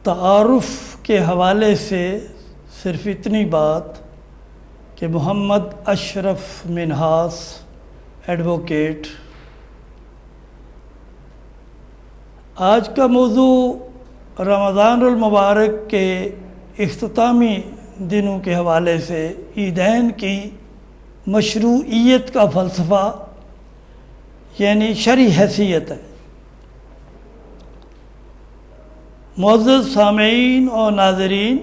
تعارف کے حوالے سے صرف اتنی بات کہ محمد اشرف منہاس ایڈوکیٹ۔ آج کا موضوع رمضان المبارک کے اختتامی دنوں کے حوالے سے عیدین کی مشروعیت کا فلسفہ یعنی شرعی حیثیت ہے۔ معزز سامعین اور ناظرین،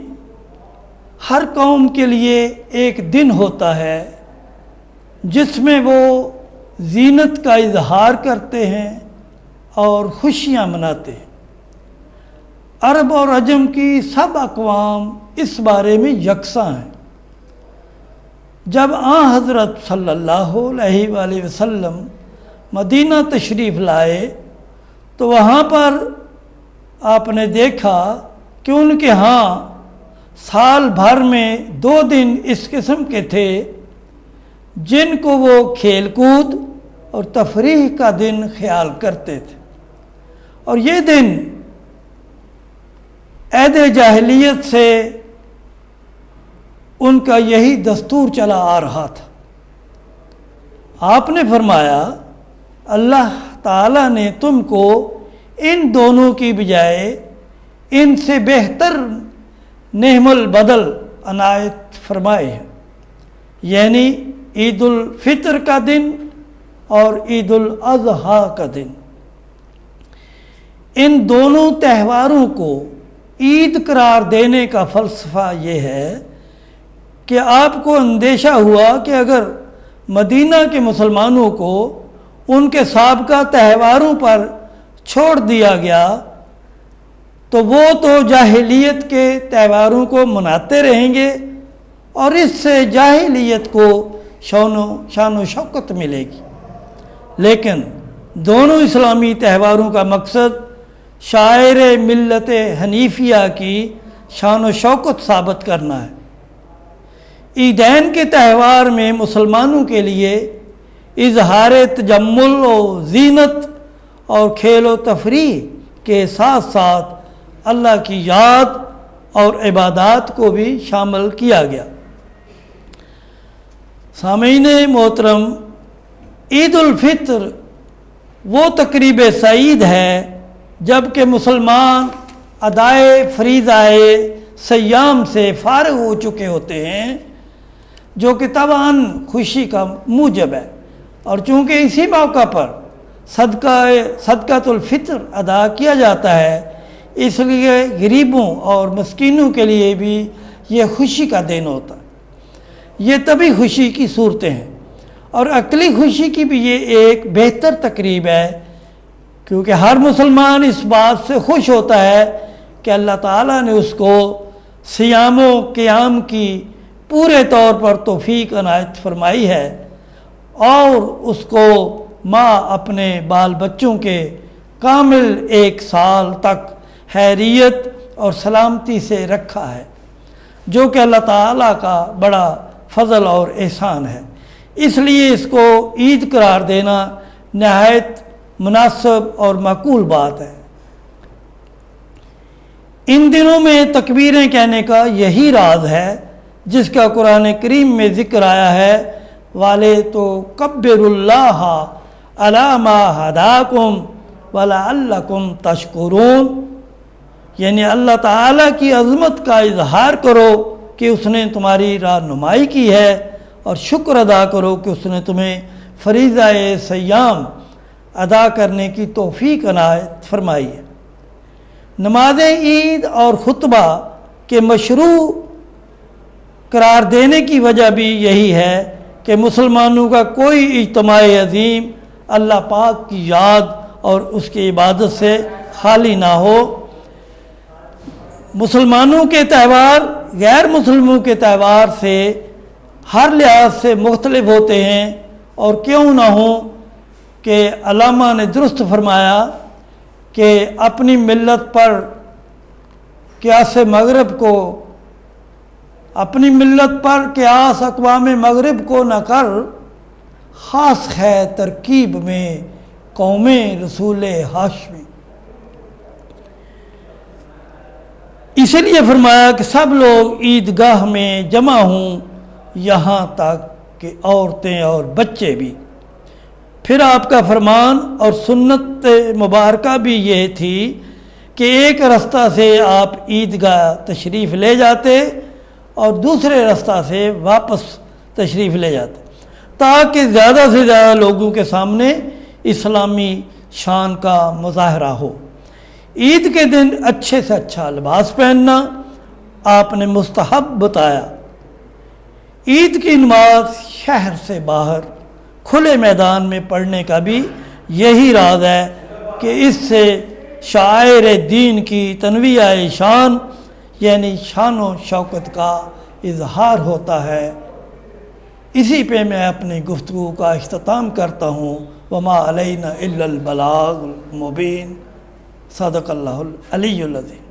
ہر قوم کے لیے ایک دن ہوتا ہے جس میں وہ زینت کا اظہار کرتے ہیں اور خوشیاں مناتے ہیں۔ عرب اور عجم کی سب اقوام اس بارے میں یکساں ہیں۔ جب آن حضرت صلی اللہ علیہ وآلہ وسلم مدینہ تشریف لائے تو وہاں پر آپ نے دیکھا کہ ان کے ہاں سال بھر میں 2 دن اس قسم کے تھے جن کو وہ کھیل کود اور تفریح کا دن خیال کرتے تھے، اور یہ دن عہد جاہلیت سے ان کا یہی دستور چلا آ رہا تھا۔ آپ نے فرمایا اللہ تعالیٰ نے تم کو ان دونوں کی بجائے ان سے بہتر نعم البدل عنایت فرمائے ہیں، یعنی عید الفطر کا دن اور عید الاضحیٰ کا دن۔ ان دونوں تہواروں کو عید قرار دینے کا فلسفہ یہ ہے کہ آپ کو اندیشہ ہوا کہ اگر مدینہ کے مسلمانوں کو ان کے سابقہ تہواروں پر چھوڑ دیا گیا تو وہ تو جاہلیت کے تہواروں کو مناتے رہیں گے اور اس سے جاہلیت کو شان و شوکت ملے گی۔ لیکن دونوں اسلامی تہواروں کا مقصد شاعر ملت حنیفیہ کی شان و شوکت ثابت کرنا ہے۔ عیدین کے تہوار میں مسلمانوں کے لیے اظہار تجمل و زینت اور کھیل و تفریح کے ساتھ ساتھ اللہ کی یاد اور عبادات کو بھی شامل کیا گیا۔ سامعین محترم، عید الفطر وہ تقریب سعید ہے جب کہ مسلمان ادائے فریضہ صیام سے فارغ ہو چکے ہوتے ہیں، جو کہ طبعاً خوشی کا موجب ہے، اور چونکہ اسی موقع پر صدقۃ الفطر ادا کیا جاتا ہے، اس لیے غریبوں اور مسکینوں کے لیے بھی یہ خوشی کا دن ہوتا ہے۔ یہ طبی خوشی کی صورتیں ہیں، اور عقلی خوشی کی بھی یہ ایک بہتر تقریب ہے، کیونکہ ہر مسلمان اس بات سے خوش ہوتا ہے کہ اللہ تعالیٰ نے اس کو صیام و قیام کی پورے طور پر توفیق عنایت فرمائی ہے، اور اس کو ماں اپنے بال بچوں کے کامل 1 سال تک خیریت اور سلامتی سے رکھا ہے، جو کہ اللہ تعالیٰ کا بڑا فضل اور احسان ہے۔ اس لیے اس کو عید قرار دینا نہایت مناسب اور معقول بات ہے۔ ان دنوں میں تکبیریں کہنے کا یہی راز ہے جس کا قرآن کریم میں ذکر آیا ہے، والے تو کبر اللہ علی ما ہداکم ولعلکم تشکرون، یعنی اللہ تعالیٰ کی عظمت کا اظہار کرو کہ اس نے تمہاری رہنمائی کی ہے، اور شکر ادا کرو کہ اس نے تمہیں فریضہ صیام ادا کرنے کی توفیق عنایت فرمائی ہے۔ نماز عید اور خطبہ کے مشروع قرار دینے کی وجہ بھی یہی ہے کہ مسلمانوں کا کوئی اجتماع عظیم اللہ پاک کی یاد اور اس کی عبادت سے خالی نہ ہو۔ مسلمانوں کے تہوار غیر مسلموں کے تہوار سے ہر لحاظ سے مختلف ہوتے ہیں، اور کیوں نہ ہوں کہ علامہ نے درست فرمایا کہ اپنی ملت پر قیاس مغرب کو قیاس اقوام مغرب کو نہ کر، خاص ہے ترکیب میں قوم رسول ہاشمی۔ اسی لیے فرمایا کہ سب لوگ عیدگاہ میں جمع ہوں، یہاں تک کہ عورتیں اور بچے بھی۔ پھر آپ کا فرمان اور سنت مبارکہ بھی یہ تھی کہ ایک رستہ سے آپ عیدگاہ تشریف لے جاتے اور دوسرے رستہ سے واپس تشریف لے جاتے، تاکہ زیادہ سے زیادہ لوگوں کے سامنے اسلامی شان کا مظاہرہ ہو۔ عید کے دن اچھے سے اچھا لباس پہننا آپ نے مستحب بتایا۔ عید کی نماز شہر سے باہر کھلے میدان میں پڑھنے کا بھی یہی راز ہے کہ اس سے شاعر دین کی تنویع شان یعنی شان و شوکت کا اظہار ہوتا ہے۔ اسی پہ میں اپنی گفتگو کا اختتام کرتا ہوں۔ وما علینا الا البلاغ المبین۔ صدق اللہ العلی العظیم۔